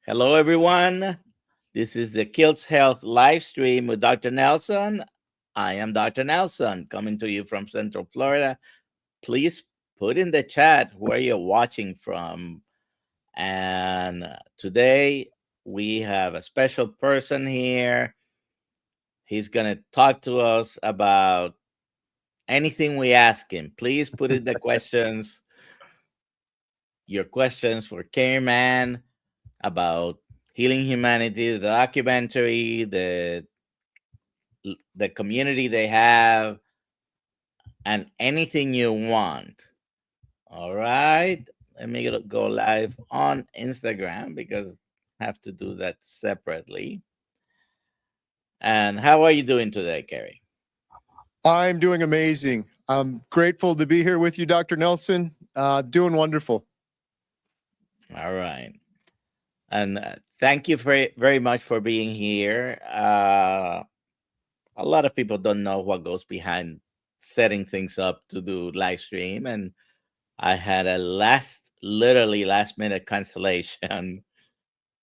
Hello, everyone. This is the Kills Health live stream with Dr. Nelson. I am Dr. Nelson coming to you from Central Florida. Please put in the chat where you're watching from. And today we have a special person here. He's going to talk to us about anything we ask him. Please put in the questions, your questions for Kerry about Healing Humanity, the documentary, the community they have, and anything you want. All right. Let me go live on Instagram because I have to do that separately. And how are you doing today, Kerry? I'm doing amazing. I'm grateful to be here with you, Dr. Nelson. Doing wonderful. All right. And thank you very, very much for being here. A lot of people don't know what goes behind setting things up to do live stream. And I had a literally last minute cancellation.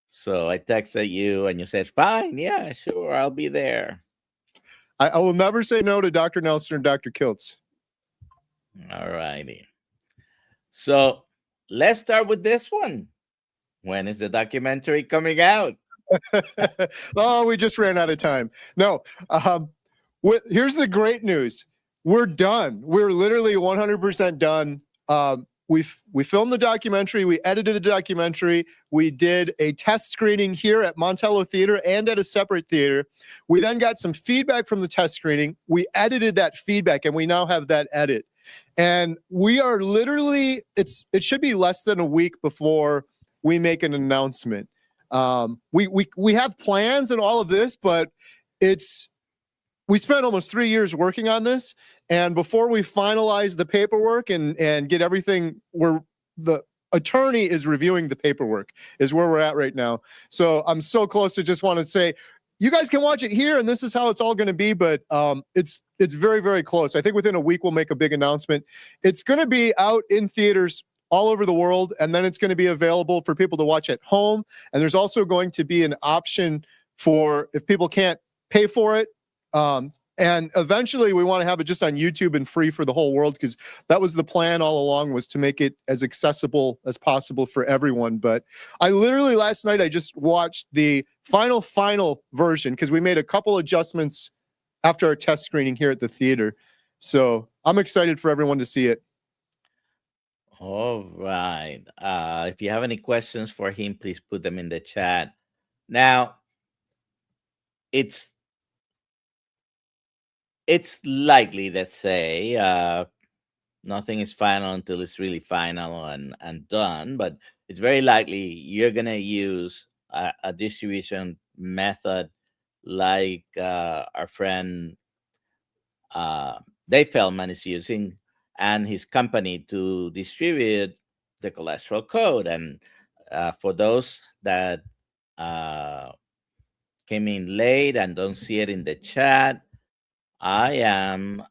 So I texted you and you said, fine, yeah, sure, I'll be there. I will never say no to Dr. Nelson or Dr. Kiltz. All righty. So let's start with this one. When is the documentary coming out? Oh, we just ran out of time. No, here's the great news. We're done. We're literally 100% done. We filmed the documentary. We edited the documentary. We did a test screening here at Montello Theater and at a separate theater. We then got some feedback from the test screening. We edited that feedback, and we now have that edit. And we are literally, it should be less than a week before we make an announcement. We have plans and all of this, but we spent almost 3 years working on this. And before we finalize the paperwork and get everything, the attorney is reviewing the paperwork is where we're at right now. So I'm so close to just want to say, you guys can watch it here and this is how it's all going to be. But it's very, very close. I think within a week, we'll make a big announcement. It's going to be out in theaters all over the world. And then it's going to be available for people to watch at home. And there's also going to be an option for if people can't pay for it. And eventually we want to have it just on YouTube and free for the whole world, because that was the plan all along, was to make it as accessible as possible for everyone. But I literally last night, I just watched the final version because we made a couple adjustments after our test screening here at the theater. So I'm excited for everyone to see it. All right. If you have any questions for him, please put them in the chat. Now, it's likely, let's say, nothing is final until it's really final and done, but it's very likely you're going to use a distribution method like our friend Dave Feldman is using and his company to distribute the cholesterol code. And for those that came in late and don't see it in the chat, I am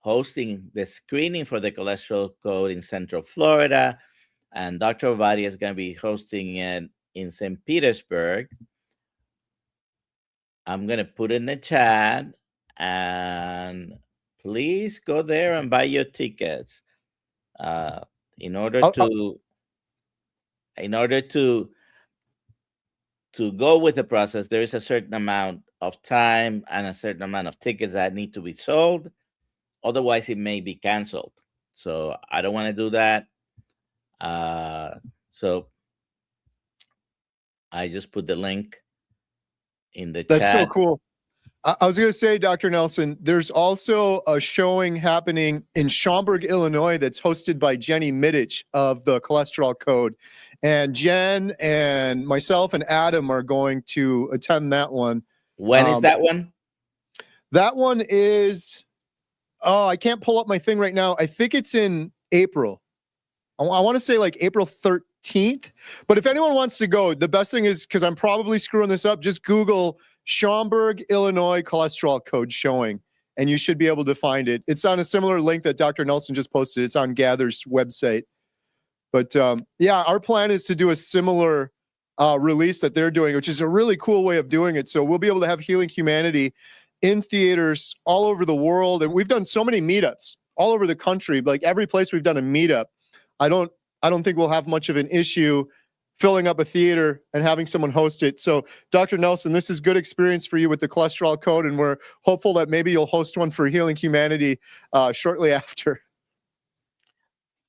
hosting the screening for the cholesterol code in Central Florida, and Dr. Ovadia is going to be hosting it in St. Petersburg. I'm going to put in the chat, and please go there and buy your tickets. In order to go with the process, there is a certain amount of time and a certain amount of tickets that need to be sold. Otherwise, it may be canceled. So I don't want to do that. So I just put the link in the chat. That's so cool. I was going to say, Dr. Nelson, there's also a showing happening in Schaumburg, Illinois, that's hosted by Jenny Middich of the Cholesterol Code. And Jen and myself and Adam are going to attend that one. When is that one? That one is, I can't pull up my thing right now. I think it's in April. I want to say like April 13th. But if anyone wants to go, the best thing is, because I'm probably screwing this up, just Google Schaumburg, Illinois cholesterol code showing, and you should be able to find it. It's on a similar link that Dr. Nelson just posted. It's on Gather's website. But yeah, our plan is to do a similar release that they're doing, which is a really cool way of doing it. So we'll be able to have Healing Humanity in theaters all over the world. And we've done so many meetups all over the country. Like every place we've done a meetup, I don't think we'll have much of an issue filling up a theater and having someone host it. So Dr. Nelson, this is good experience for you with the cholesterol code. And we're hopeful that maybe you'll host one for Healing Humanity shortly after.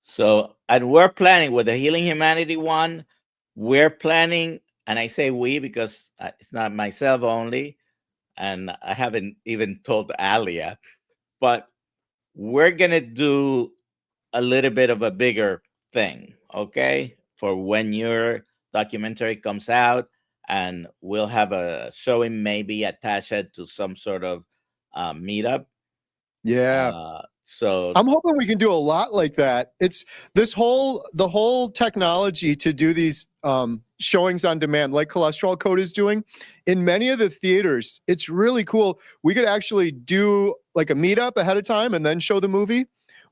So, and we're planning with the Healing Humanity one, we're planning, and I say we because it's not myself only, and I haven't even told Alia, but we're going to do a little bit of a bigger thing, okay? For when your documentary comes out, and we'll have a showing maybe attach it to some sort of meetup. Yeah. So I'm hoping we can do a lot like that. It's the whole technology to do these showings on demand, like Cholesterol Code is doing in many of the theaters. It's really cool. We could actually do like a meetup ahead of time and then show the movie.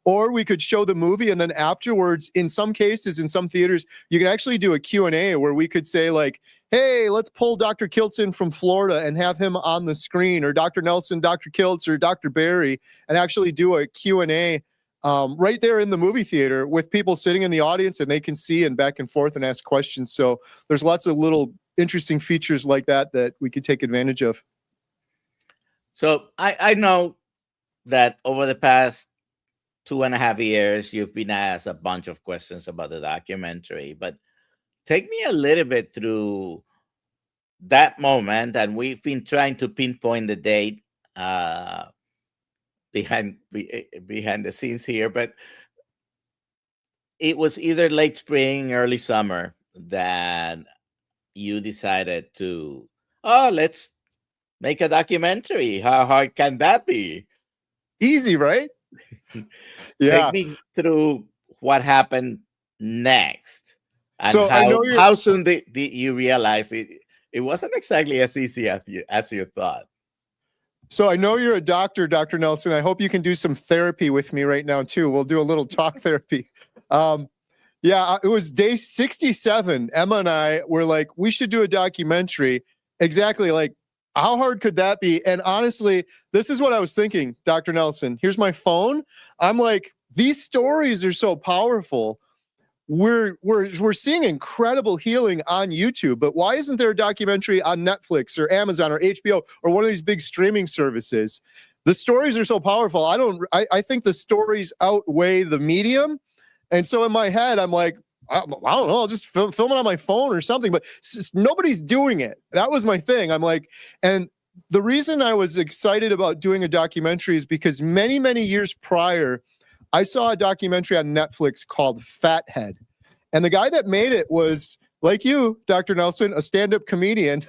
Or we could show the movie and then afterwards, in some cases, in some theaters, you can actually do a Q&A where we could say like, hey, let's pull Dr. Kiltz in from Florida and have him on the screen, or Dr. Nelson, Dr. Kiltz, or Dr. Barry, and actually do a Q&A right there in the movie theater with people sitting in the audience, and they can see and back and forth and ask questions. So there's lots of little interesting features like that that we could take advantage of. So I know that over the past 2.5 years, you've been asked a bunch of questions about the documentary, but take me a little bit through that moment. And we've been trying to pinpoint the date behind the scenes here, but it was either late spring, early summer that you decided to, let's make a documentary. How hard can that be? Easy, right? Yeah. Take me through what happened next, and So how soon did you realize it wasn't exactly as easy as you thought? So I know you're a doctor, Dr. Nelson. I hope you can do some therapy with me right now too. We'll do a little talk therapy. Yeah, it was day 67. Emma and I were like, we should do a documentary. Exactly, like, how hard could that be? And honestly, this is what I was thinking, Dr. Nelson. Here's my phone. I'm like, these stories are so powerful. We're seeing incredible healing on YouTube, but why isn't there a documentary on Netflix or Amazon or HBO or one of these big streaming services? The stories are so powerful. I think the stories outweigh the medium. And so in my head, I'm like, I don't know, I'll just film it on my phone or something, but nobody's doing it. That was my thing. I'm like, and the reason I was excited about doing a documentary is because many, many years prior, I saw a documentary on Netflix called Fathead. And the guy that made it was, like you, Dr. Nelson, a stand-up comedian.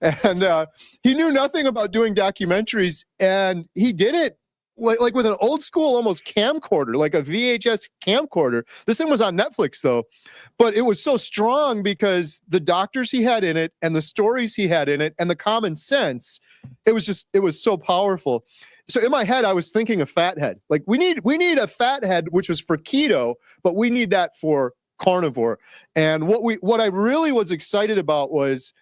And he knew nothing about doing documentaries. And he did it like with an old school almost camcorder, like a VHS camcorder. This thing was on Netflix though, but it was so strong because the doctors he had in it and the stories he had in it and the common sense, it was so powerful. So in my head, I was thinking of Fathead. Like we need a Fathead, which was for keto, but we need that for carnivore. And what I really was excited about was,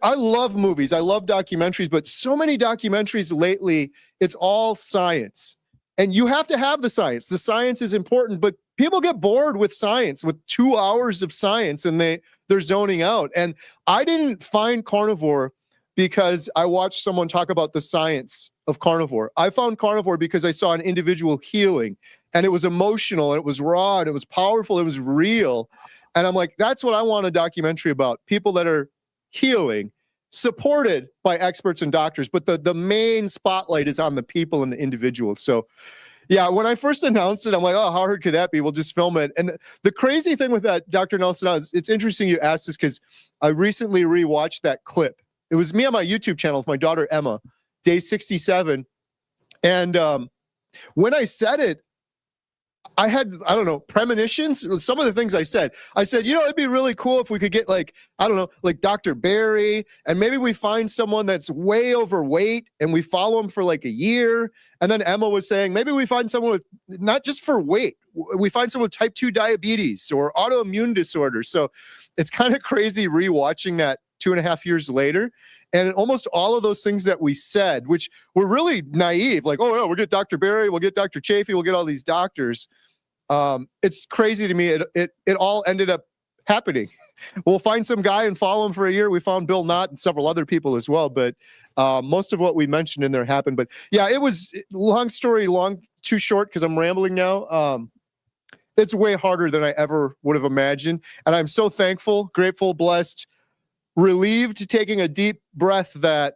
I love movies, I love documentaries, but so many documentaries lately, it's all science. And you have to have the science. The science is important, but people get bored with science, with 2 hours of science, and they're zoning out. And I didn't find carnivore because I watched someone talk about the science of carnivore. I found carnivore because I saw an individual healing, and it was emotional, and it was raw, and it was powerful, it was real. And I'm like, that's what I want a documentary about. People that are healing, supported by experts and doctors, but the main spotlight is on the people and the individuals. So yeah, when I first announced it, I'm like, oh, how hard could that be? We'll just film it. And the crazy thing with that, Dr. Nelson, it's interesting you asked this because I recently rewatched that clip. It was me on my YouTube channel with my daughter, Emma, day 67. And when I said it, I had, I don't know, premonitions. Some of the things I said, it'd be really cool if we could get like, I don't know, like Dr. Barry, and maybe we find someone that's way overweight and we follow him for like a year. And then Emma was saying, maybe we find someone with, not just for weight, we find someone with type 2 diabetes or autoimmune disorders. So it's kind of crazy rewatching that 2.5 years later. And almost all of those things that we said, which were really naive, like, oh, yeah, we'll get Dr. Barry, we'll get Dr. Chafee, we'll get all these doctors. It's crazy to me. It all ended up happening. We'll find some guy and follow him for a year. We found Bill Knott and several other people as well. But most of what we mentioned in there happened. But yeah, it was long story, too short because I'm rambling now. It's way harder than I ever would have imagined. And I'm so thankful, grateful, blessed, relieved, taking a deep breath that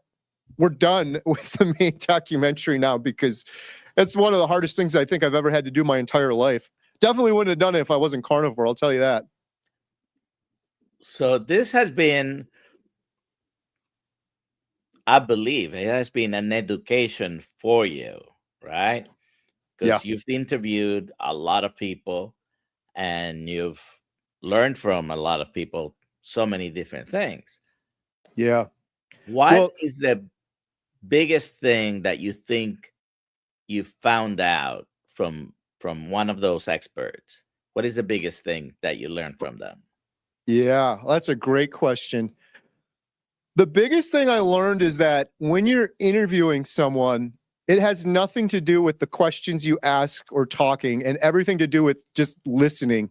we're done with the main documentary now, because it's one of the hardest things I think I've ever had to do my entire life. Definitely wouldn't have done it if I wasn't carnivore, I'll tell you that. So this has been, I believe, it has been an education for you, right? Because you've interviewed a lot of people and you've learned from a lot of people so many different things. Yeah. What is the biggest thing that you think you found out from one of those experts? What is the biggest thing that you learned from them? Yeah, that's a great question. The biggest thing I learned is that when you're interviewing someone, it has nothing to do with the questions you ask or talking, and everything to do with just listening.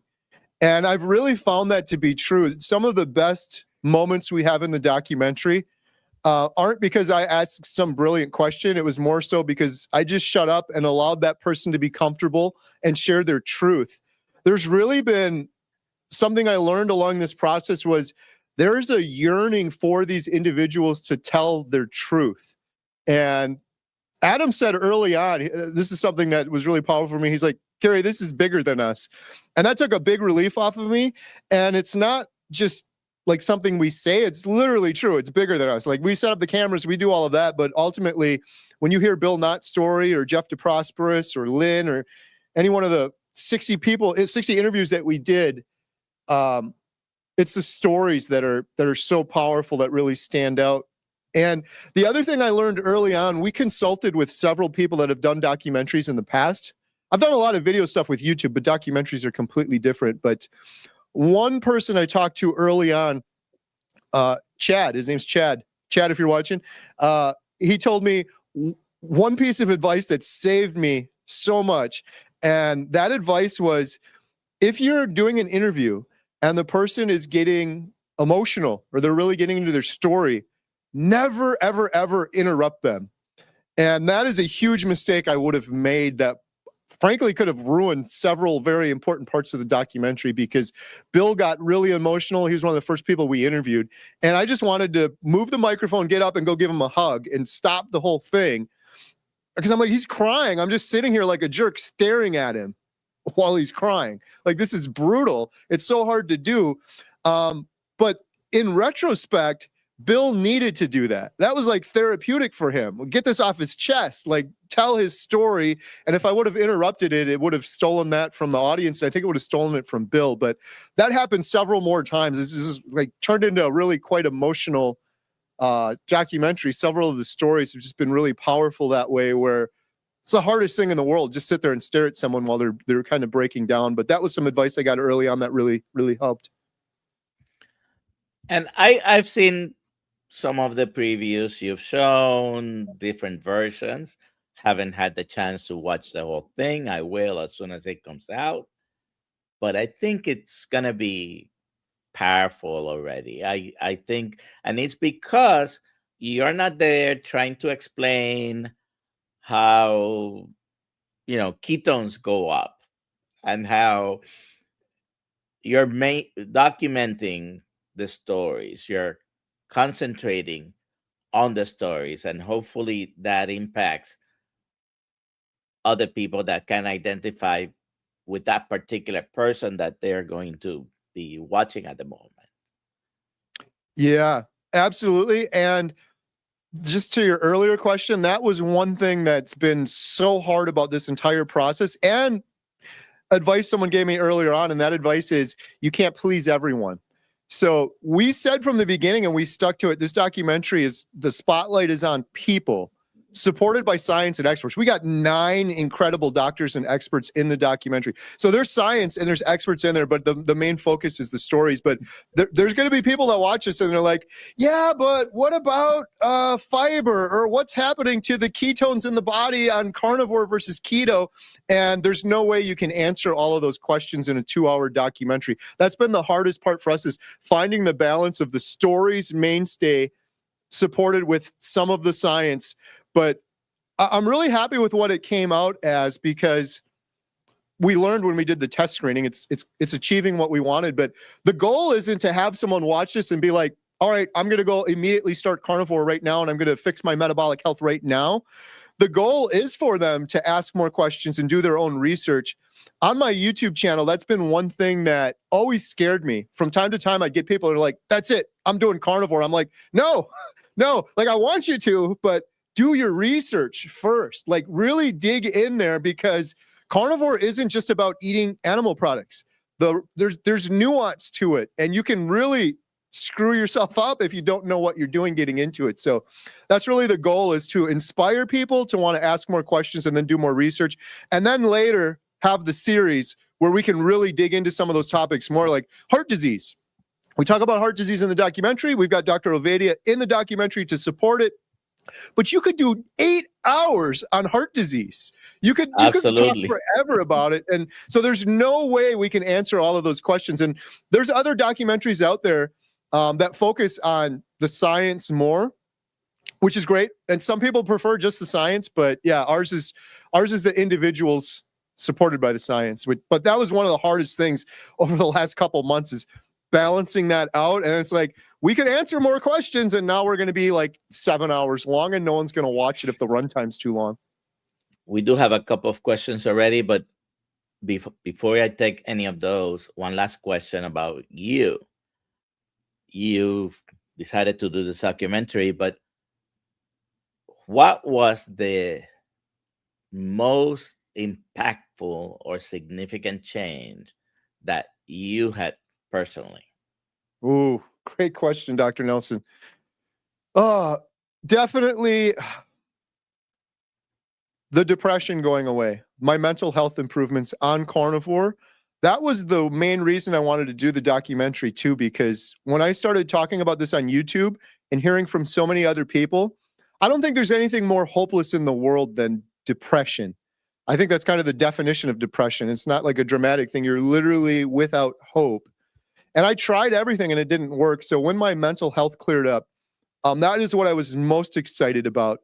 And I've really found that to be true. Some of the best moments we have in the documentary aren't because I asked some brilliant question. It was more so because I just shut up and allowed that person to be comfortable and share their truth. There's really been something I learned along this process was there's a yearning for these individuals to tell their truth. And Adam said early on, this is something that was really powerful for me. He's like, Kerry, this is bigger than us. And that took a big relief off of me. And it's not just like something we say, it's literally true. It's bigger than us. Like, we set up the cameras, we do all of that. But ultimately, when you hear Bill Knott's story or Jeff DeProsperous or Lynn or any one of the 60 interviews that we did, it's the stories that are so powerful that really stand out. And the other thing I learned early on, we consulted with several people that have done documentaries in the past. I've done a lot of video stuff with YouTube, but documentaries are completely different. But one person I talked to early on, Chad, his name's Chad. Chad, if you're watching, he told me one piece of advice that saved me so much. And that advice was, if you're doing an interview and the person is getting emotional or they're really getting into their story, never, ever, ever interrupt them. And that is a huge mistake I would have made that frankly could have ruined several very important parts of the documentary, because Bill got really emotional. He was one of the first people we interviewed. And I just wanted to move the microphone, get up and go give him a hug and stop the whole thing. Because I'm like, he's crying. I'm just sitting here like a jerk staring at him while he's crying. Like, this is brutal. It's so hard to do. But in retrospect, Bill needed to do that. That was like therapeutic for him. Get this off his chest, like tell his story. And if I would have interrupted it, it would have stolen that from the audience. I think it would have stolen it from Bill. But that happened several more times. This is like turned into a really quite emotional documentary. Several of the stories have just been really powerful that way, where it's the hardest thing in the world. Just sit there and stare at someone while they're kind of breaking down. But that was some advice I got early on that really, really helped. And I've seen some of the previews you've shown, different versions. Haven't had the chance to watch the whole thing. I will as soon as it comes out. But I think it's going to be powerful already. I think, and it's because you're not there trying to explain how, ketones go up and how you're documenting the stories. You're concentrating on the stories, and hopefully that impacts other people that can identify with that particular person that they're going to be watching at the moment. Yeah, absolutely. And just to your earlier question, that was one thing that's been so hard about this entire process. And advice someone gave me earlier on, and that advice is you can't please everyone. So we said from the beginning, and we stuck to it, this documentary is, the spotlight is on people supported by science and experts. We got 9 incredible doctors and experts in the documentary. So there's science and there's experts in there, but the main focus is the stories. But there's going to be people that watch this and they're like, yeah, but what about fiber, or what's happening to the ketones in the body on carnivore versus keto? And there's no way you can answer all of those questions in a 2-hour documentary. That's been the hardest part for us, is finding the balance of the story's mainstay supported with some of the science. But I'm really happy with what it came out as, because we learned when we did the test screening, it's achieving what we wanted. But the goal isn't to have someone watch this and be like, all right, I'm going to go immediately start carnivore right now, and I'm going to fix my metabolic health right now. The goal is for them to ask more questions and do their own research. On my YouTube channel, that's been one thing that always scared me. From time to time, I'd get people that are like, that's it, I'm doing carnivore. I'm like, no, like, I want you to, but do your research first. Like, really dig in there, because carnivore isn't just about eating animal products. There's nuance to it, and you can really screw yourself up if you don't know what you're doing getting into it. So that's really the goal, is to inspire people to want to ask more questions and then do more research. And then later have the series where we can really dig into some of those topics more, like heart disease. We talk about heart disease in the documentary. We've got Dr. Ovadia in the documentary to support it. But you could do 8 hours on heart disease. You could talk forever about it. And so there's no way we can answer all of those questions. And there's other documentaries out there that focus on the science more, which is great. And some people prefer just the science, but yeah, ours is the individuals supported by the science. But that was one of the hardest things over the last couple months, is balancing that out. And it's like, we could answer more questions, and now we're going to be like 7 hours long, and no one's going to watch it if the runtime's too long. We do have a couple of questions already, but before I take any of those, one last question about you. You've decided to do this documentary, but what was the most impactful or significant change that you had personally? Ooh, great question, Dr. Nelson. Definitely the depression going away, my mental health improvements on carnivore. That was the main reason I wanted to do the documentary too, because when I started talking about this on YouTube and hearing from so many other people, I don't think there's anything more hopeless in the world than depression. I think that's kind of the definition of depression. It's not like a dramatic thing. You're literally without hope. And I tried everything and it didn't work. So when my mental health cleared up, that is what I was most excited about.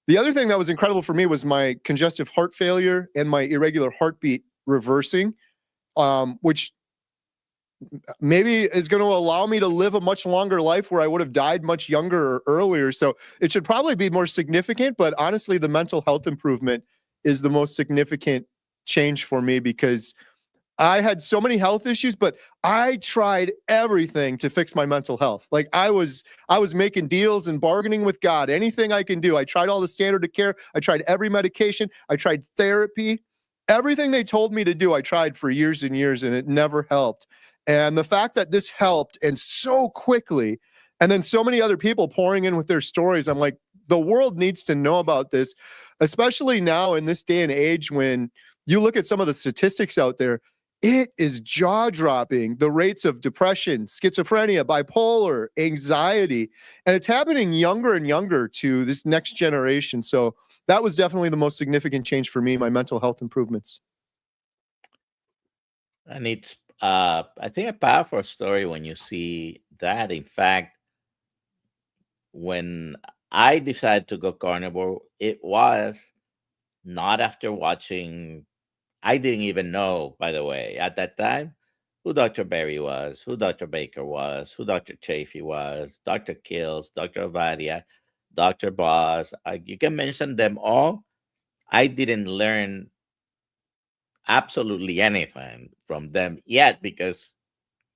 The other thing that was incredible for me was my congestive heart failure and my irregular heartbeat reversing, which maybe is going to allow me to live a much longer life where I would have died much younger or earlier. So it should probably be more significant, but honestly, the mental health improvement is the most significant change for me, because I had so many health issues, but I tried everything to fix my mental health. Like I was making deals and bargaining with God, anything I can do. I tried all the standard of care. I tried every medication. I tried therapy. Everything they told me to do, I tried for years and years, and it never helped. And the fact that this helped, and so quickly, and then so many other people pouring in with their stories, I'm like, the world needs to know about this, especially now in this day and age when you look at some of the statistics out there. It is jaw-dropping, the rates of depression, schizophrenia, bipolar, anxiety, and it's happening younger and younger to this next generation. So that was definitely the most significant change for me, my mental health improvements. And it's, I think, a powerful story when you see that. In fact, when I decided to go carnivore, it was not after watching. I didn't even know, by the way, at that time, who Dr. Berry was, who Dr. Baker was, who Dr. Chafee was, Dr. Kills, Dr. Ovadia, Dr. Boss. You can mention them all. I didn't learn absolutely anything from them yet because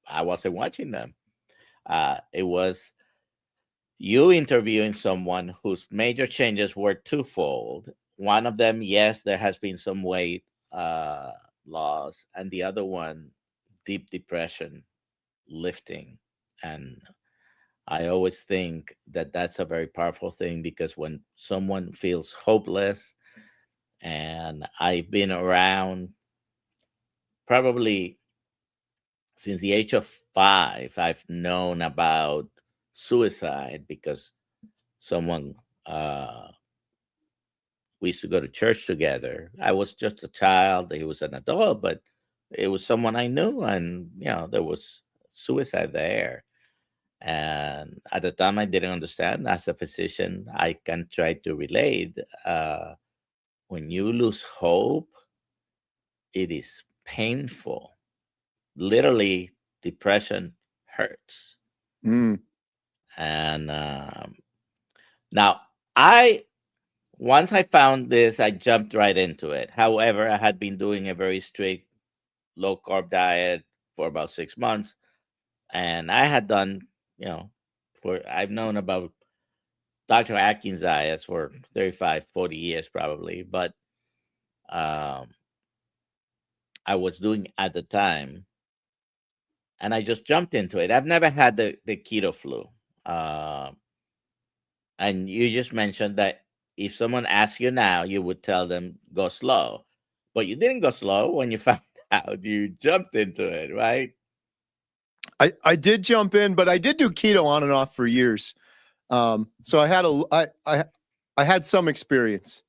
I wasn't watching them. It was you interviewing someone whose major changes were twofold. One of them, yes, there has been some weight loss, and the other one, deep depression lifting. And I always think that that's a very powerful thing, because when someone feels hopeless, and I've been around probably since the age of 5, I've known about suicide, because someone, we used to go to church together. I was just a child, he was an adult, but it was someone I knew, and there was suicide there. And at the time, I didn't understand. As a physician, I can try to relate. When you lose hope, it is painful. Literally, depression hurts. Mm. And now, I once I found this, I jumped right into it. However, I had been doing a very strict low carb diet for about 6 months, and I had done, I've known about Dr. Atkins diets for 35, 40 years probably, but um, I was doing at the time, and I just jumped into it. I've never had the keto flu. Uh, and you just mentioned that if someone asks you now, you would tell them go slow, but you didn't go slow when you found out. You jumped into it, right? I did jump in, but I did do keto on and off for years. So I had some experience.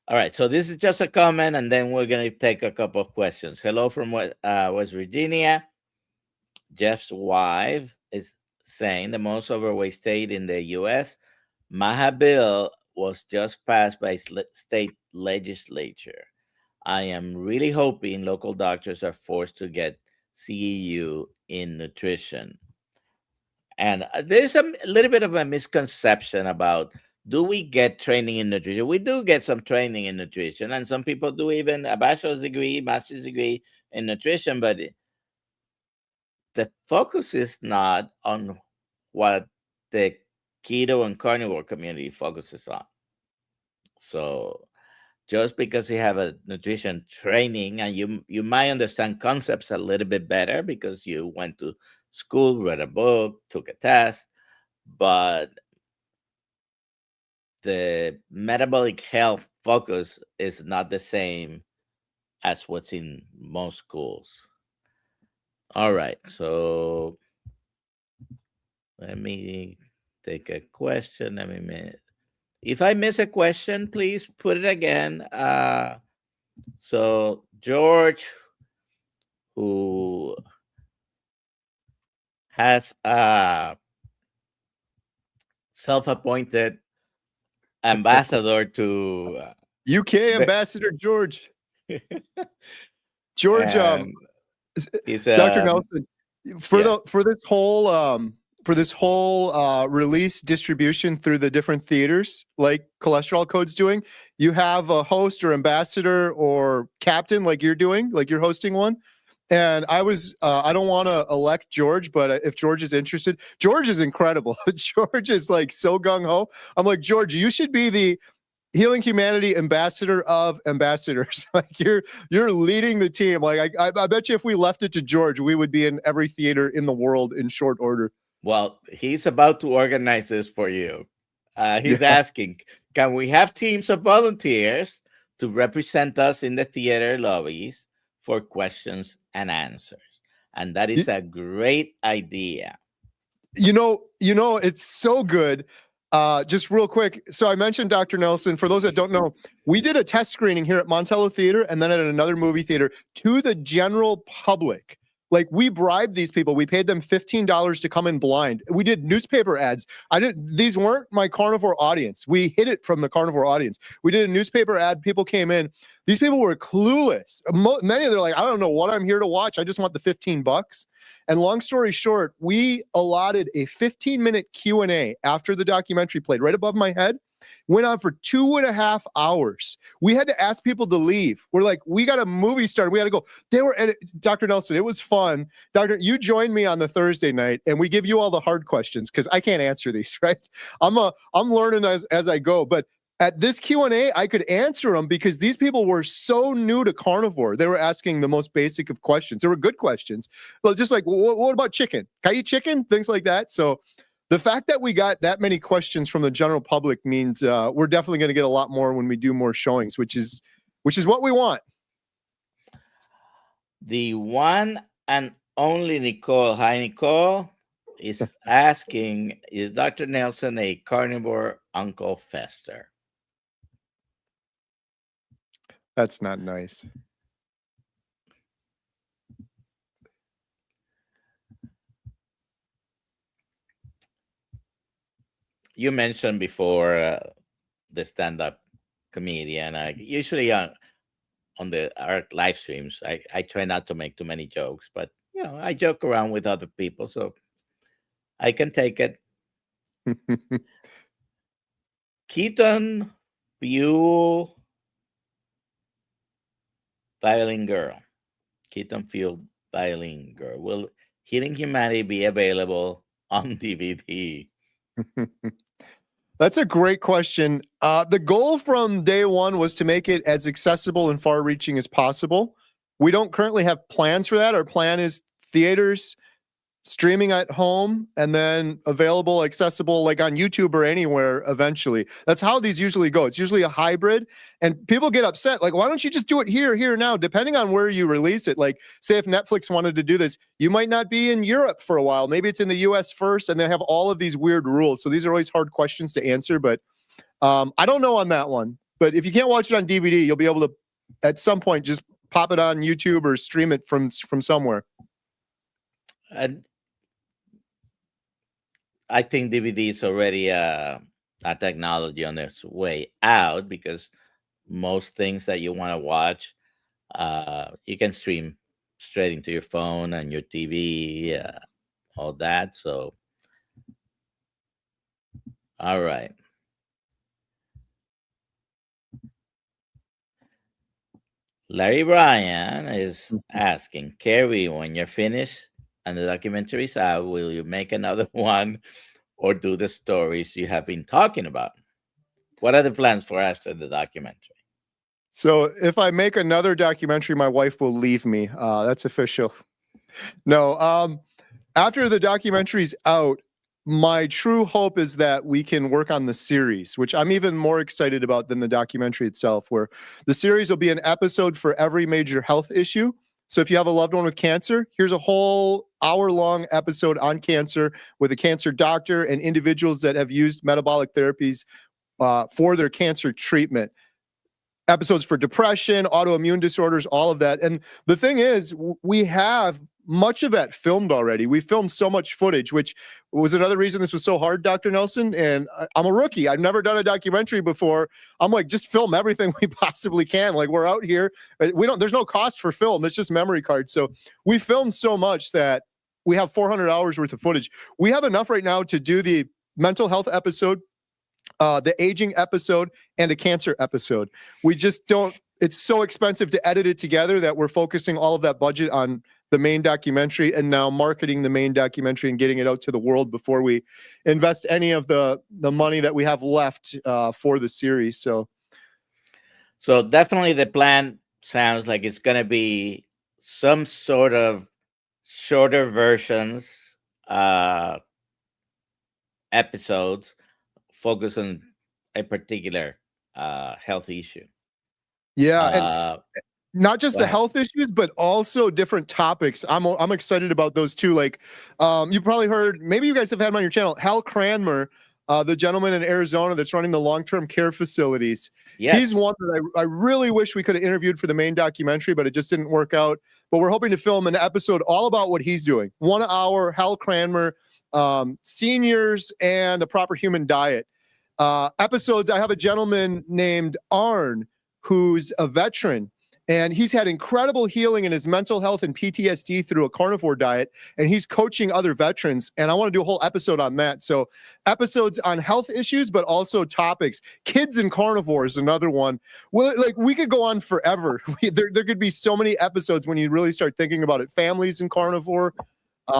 All right. So this is just a comment, and then we're going to take a couple of questions. Hello from West Virginia. Jeff's wife is saying the most overweight state in the U.S. Maha bill was just passed by state legislature. I am really hoping local doctors are forced to get CEU in nutrition. And there's a little bit of a misconception about, do we get training in nutrition? We do get some training in nutrition, and some people do even a bachelor's degree, master's degree in nutrition, but the focus is not on what the keto and carnivore community focuses on. So just because you have a nutrition training, and you might understand concepts a little bit better because you went to school, read a book, took a test, but the metabolic health focus is not the same as what's in most schools. All right, so let me take a question. If I miss a question, please put it again. So George, who has a self-appointed ambassador to UK ambassador George. George, Dr. Nelson, for this whole release distribution through the different theaters, like Cholesterol Code's doing, you have a host or ambassador or captain, like you're doing, like you're hosting one. And I don't want to elect George, but if George is interested, George is incredible. George is like so gung-ho. I'm like, George, you should be the Healing Humanity ambassador of ambassadors. Like you're leading the team. Like I bet you if we left it to George, we would be in every theater in the world in short order. Well, he's about to organize this for you. He's asking, can we have teams of volunteers to represent us in the theater lobbies for questions and answers? And that is a great idea. You know, it's so good. Just real quick. So I mentioned Dr. Nelson. For those that don't know, we did a test screening here at Montello Theater and then at another movie theater to the general public. Like we bribed these people. We paid them $15 to come in blind. We did newspaper ads. These weren't my carnivore audience. We hid it from the carnivore audience. We did a newspaper ad. People came in. These people were clueless. Many of them are like, I don't know what I'm here to watch. I just want the $15. And long story short, we allotted a 15-minute Q&A after the documentary played right above my head. Went on for 2.5 hours. We had to ask people to leave. We're like, we got a movie started. We got to go. Dr. Nelson, it was fun. You joined me on the Thursday night, and we give you all the hard questions because I can't answer these, right? I'm learning as I go. But at this Q&A, I could answer them because these people were so new to carnivore. They were asking the most basic of questions. They were good questions. Well, just like, what about chicken? Can I eat chicken? Things like that. So the fact that we got that many questions from the general public means we're definitely going to get a lot more when we do more showings, which is what we want. The one and only Nicole, hi Nicole, is asking, is Dr. Nelson a carnivore Uncle Fester? That's not nice. You mentioned before the stand-up comedian. I usually on our live streams, I try not to make too many jokes, but I joke around with other people, so I can take it. Keton Fuel Violin Girl. Keton Fuel Violin Girl. Will Healing Humanity be available on DVD? That's a great question. The goal from day one was to make it as accessible and far-reaching as possible. We don't currently have plans for that. Our plan is theaters, streaming at home, and then available, accessible like on YouTube or anywhere eventually. That's how these usually go. It's usually a hybrid, and people get upset. Like, why don't you just do it here, now? Depending on where you release it. Like, say if Netflix wanted to do this, you might not be in Europe for a while. Maybe it's in the US first, and they have all of these weird rules. So these are always hard questions to answer, but I don't know on that one. But if you can't watch it on DVD, you'll be able to, at some point, just pop it on YouTube or stream it from somewhere. And I think DVD is already a technology on its way out, because most things that you want to watch, you can stream straight into your phone and your TV, all that. So, all right. Larry Bryan is asking, Kerry, when you're finished and the documentary's out, will you make another one or do the stories you have been talking about? What are the plans for after the documentary? So if I make another documentary, my wife will leave me. That's official. No, after the documentary's out, my true hope is that we can work on the series, which I'm even more excited about than the documentary itself, where the series will be an episode for every major health issue. So if you have a loved one with cancer, here's a whole hour-long episode on cancer with a cancer doctor and individuals that have used metabolic therapies for their cancer treatment. Episodes for depression, autoimmune disorders, all of that. And the thing is, we have much of that filmed already. We filmed so much footage, which was another reason this was so hard, Dr. Nelson. And I'm a rookie. I've never done a documentary before. I'm like, just film everything we possibly can. Like, we're out here. There's no cost for film. It's just memory cards. So we filmed so much that we have 400 hours worth of footage. We have enough right now to do the mental health episode, the aging episode, and a cancer episode. We just don't, it's so expensive to edit it together that we're focusing all of that budget on the main documentary and now marketing the main documentary and getting it out to the world before we invest any of the money that we have left for the series. So definitely the plan sounds like it's going to be some sort of shorter versions, episodes focus on a particular health issue. Yeah, and not just the health issues, but also different topics. I'm excited about those too. Like, you probably heard, maybe you guys have had him on your channel, Hal Cranmer, the gentleman in Arizona that's running the long-term care facilities. Yes. He's one that I really wish we could have interviewed for the main documentary, but it just didn't work out. But we're hoping to film an episode all about what he's doing. 1 hour, Hal Cranmer, seniors and a proper human diet. Episodes, I have a gentleman named Arn, who's a veteran, and he's had incredible healing in his mental health and PTSD through a carnivore diet, and he's coaching other veterans, and I want to do a whole episode on that. So episodes on health issues, but also topics. Kids and carnivore is another one. Well, like, we could go on forever. There could be so many episodes when you really start thinking about it. Families and carnivore,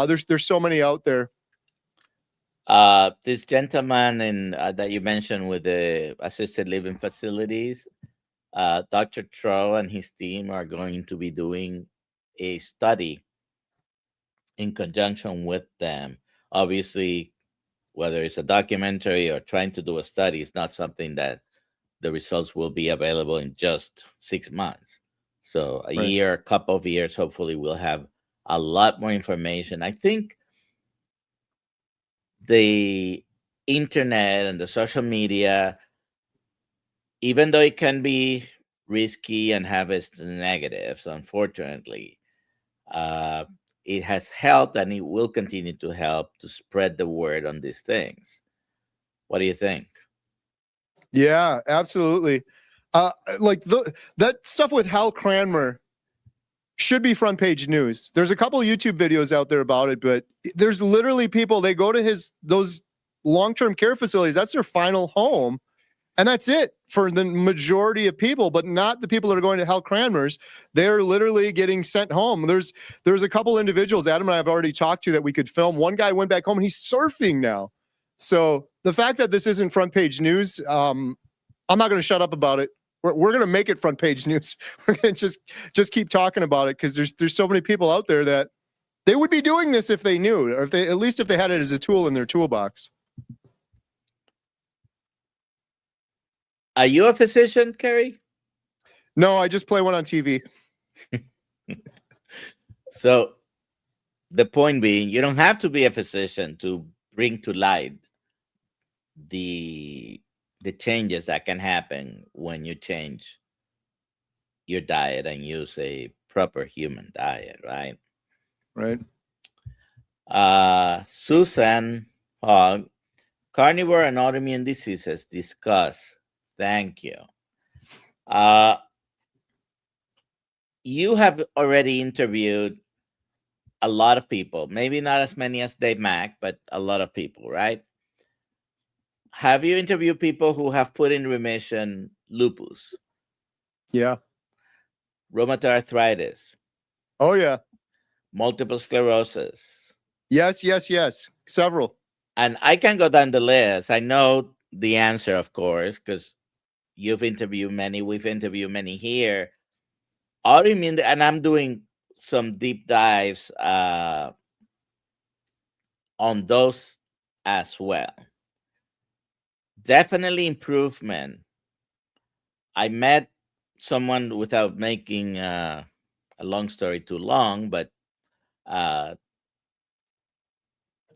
there's so many out there. This gentleman that you mentioned with the assisted living facilities, Dr. Tro and his team are going to be doing a study in conjunction with them. Obviously, whether it's a documentary or trying to do a study, it's not something that the results will be available in just 6 months. So a Right. year, a couple of years, hopefully we'll have a lot more information. I think the internet and the social media, even though it can be risky and have its negatives, unfortunately, uh, it has helped and it will continue to help to spread the word on these things. What do you think? Yeah, absolutely. Like that stuff with Hal Cranmer should be front page news. There's a couple YouTube videos out there about it, but there's literally people, they go to those long-term care facilities. That's their final home. And that's it for the majority of people, but not the people that are going to Hal Cranmer's. They're literally getting sent home. There's a couple individuals Adam and I have already talked to that we could film. One guy went back home and he's surfing now. So the fact that this isn't front page news, I'm not going to shut up about it. We're going to make it front page news. We're going to just keep talking about it because there's so many people out there that they would be doing this if they knew, or at least if they had it as a tool in their toolbox. Are you a physician, Kerry? No, I just play one on TV. So the point being, you don't have to be a physician to bring to light the changes that can happen when you change your diet and use a proper human diet, right? Right. Susan Hogg, carnivore and autoimmune diseases discuss. Thank you. You have already interviewed a lot of people, maybe not as many as Dave Mack, but a lot of people, right? Have you interviewed people who have put in remission lupus? Yeah. Rheumatoid arthritis? Oh, yeah. Multiple sclerosis? Yes. Several. And I can go down the list. I know the answer, of course, because you've interviewed many, we've interviewed many here. Autoimmune, and I'm doing some deep dives on those as well. Definitely improvement. I met someone, without making a long story too long, but the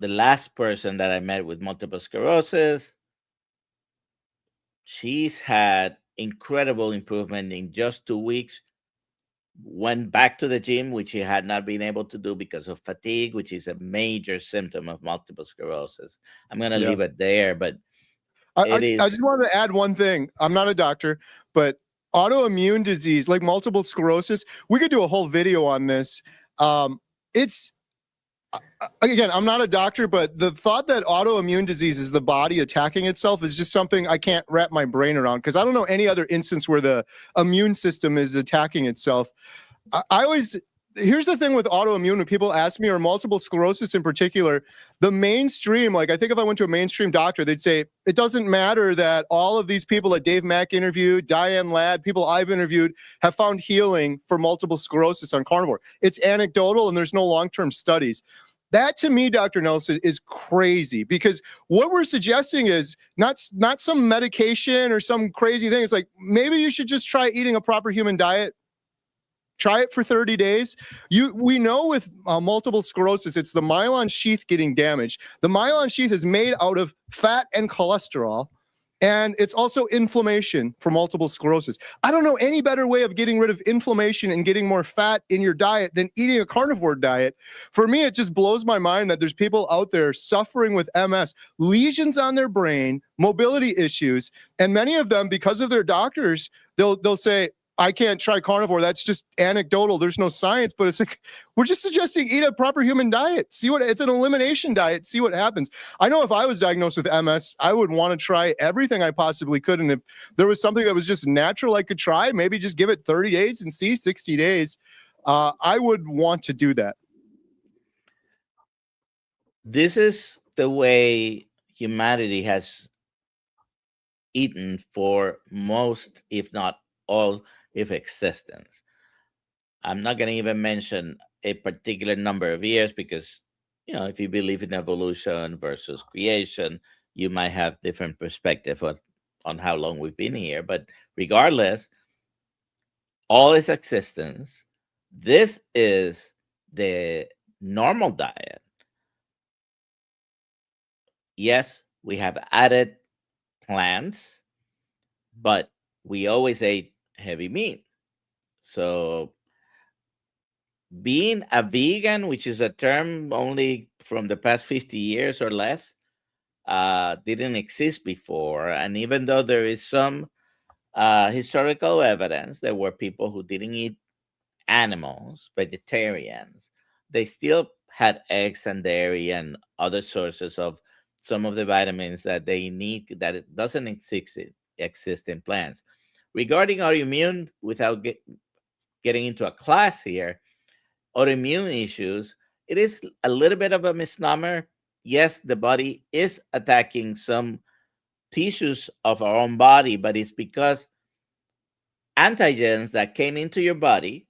last person that I met with multiple sclerosis, she's had incredible improvement in just 2 weeks. Went back to the gym, which she had not been able to do because of fatigue, which is a major symptom of multiple sclerosis. I'm going to leave it there, but I just wanted to add one thing. I'm not a doctor, but autoimmune disease, like multiple sclerosis, we could do a whole video on this. It's, again, I'm not a doctor, but the thought that autoimmune disease is the body attacking itself is just something I can't wrap my brain around, because I don't know any other instance where the immune system is attacking itself. Here's the thing with autoimmune, when people ask me, or multiple sclerosis in particular, the mainstream, like I think if I went to a mainstream doctor, they'd say, it doesn't matter that all of these people that Dave Mack interviewed, Diane Ladd, people I've interviewed, have found healing for multiple sclerosis on carnivore. It's anecdotal and there's no long-term studies. That, to me, Dr. Nelson, is crazy, because what we're suggesting is not some medication or some crazy thing. It's like, maybe you should just try eating a proper human diet. Try it for 30 days. We know with multiple sclerosis, it's the myelin sheath getting damaged. The myelin sheath is made out of fat and cholesterol, and it's also inflammation for multiple sclerosis. I don't know any better way of getting rid of inflammation and getting more fat in your diet than eating a carnivore diet. For me, it just blows my mind that there's people out there suffering with MS, lesions on their brain, mobility issues, and many of them, because of their doctors, they'll say, I can't try carnivore. That's just anecdotal. There's no science, but it's like, we're just suggesting eat a proper human diet. It's an elimination diet. See what happens. I know if I was diagnosed with MS, I would want to try everything I possibly could. And if there was something that was just natural I could try, maybe just give it 30 days and see 60 days. I would want to do that. This is the way humanity has eaten for most, if not all, of existence. I'm not going to even mention a particular number of years because, if you believe in evolution versus creation, you might have different perspective on how long we've been here. But regardless, all its existence, this is the normal diet. Yes, we have added plants, but we always ate heavy meat. So being a vegan, which is a term only from the past 50 years or less, didn't exist before. And even though there is some historical evidence, there were people who didn't eat animals, vegetarians, they still had eggs and dairy and other sources of some of the vitamins that they need that it doesn't exist in plants. Regarding autoimmune, without getting into a class here, autoimmune issues, it is a little bit of a misnomer. Yes, the body is attacking some tissues of our own body, but it's because antigens that came into your body,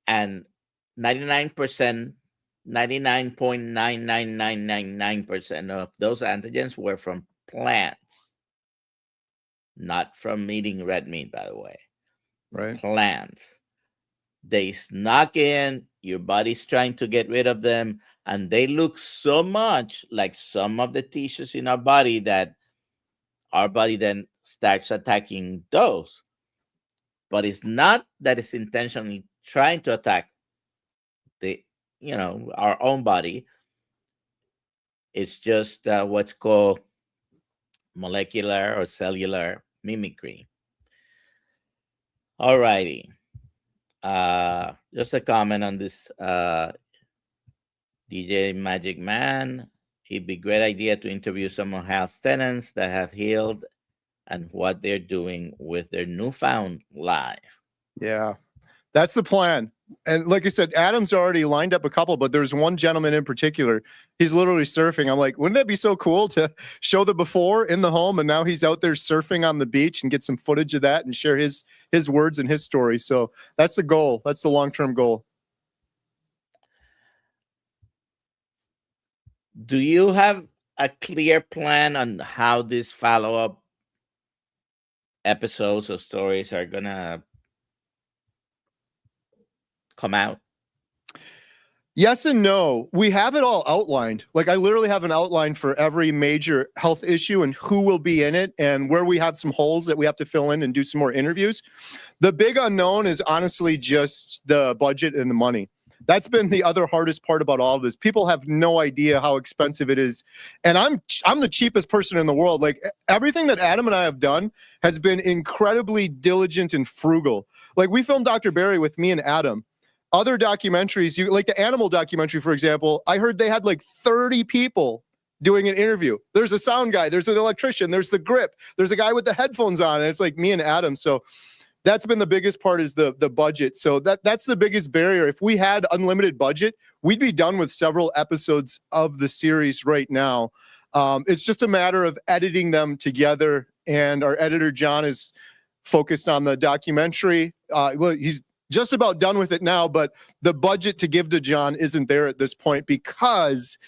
and 99%, 99.99999% of those antigens were from plants, not from eating red meat, by the way. Right. Plants. They snuck in, your body's trying to get rid of them, and they look so much like some of the tissues in our body that our body then starts attacking those. But it's not that it's intentionally trying to attack the our own body. It's just what's called molecular or cellular mimicry. All righty. Just a comment on this DJ Magic Man. It'd be a great idea to interview some of house tenants that have healed and what they're doing with their newfound life. Yeah, that's the plan. And like I said, Adam's already lined up a couple, but there's one gentleman in particular. He's literally surfing. I'm like, wouldn't that be so cool to show the before in the home, and now he's out there surfing on the beach and get some footage of that and share his words and his story. So that's the goal. That's the long-term goal. Do you have a clear plan on how these follow-up episodes or stories are gonna come out? Yes and no. We have it all outlined. Like, I literally have an outline for every major health issue and who will be in it and where we have some holes that we have to fill in and do some more interviews. The big unknown is honestly just the budget and the money. That's been the other hardest part about all of this. People have no idea how expensive it is. And I'm the cheapest person in the world. Like, everything that Adam and I have done has been incredibly diligent and frugal. Like, we filmed Dr. Barry with me and Adam. Other documentaries, like the animal documentary, for example, I heard they had like 30 people doing an interview. There's a sound guy, there's an electrician, there's the grip, there's a guy with the headphones on, and it's like me and Adam. So that's been the biggest part, is the budget. So that's the biggest barrier. If we had unlimited budget, we'd be done with several episodes of the series right now. It's just a matter of editing them together. And our editor, John, is focused on the documentary. Well, he's just about done with it now, but the budget to give to John isn't there at this point, because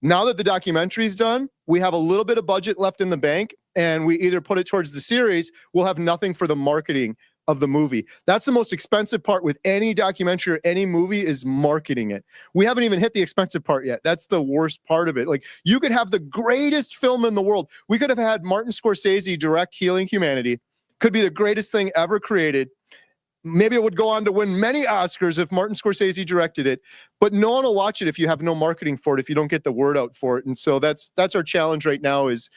now that the documentary is done, we have a little bit of budget left in the bank, and we either put it towards the series, we'll have nothing for the marketing of the movie. That's the most expensive part with any documentary or any movie, is marketing it. We haven't even hit the expensive part yet. That's the worst part of it. Like, you could have the greatest film in the world. We could have had Martin Scorsese direct Healing Humanity. Could be the greatest thing ever created. Maybe it would go on to win many Oscars if Martin Scorsese directed it, but no one will watch it if you have no marketing for it, if you don't get the word out for it. And so that's our challenge right now, is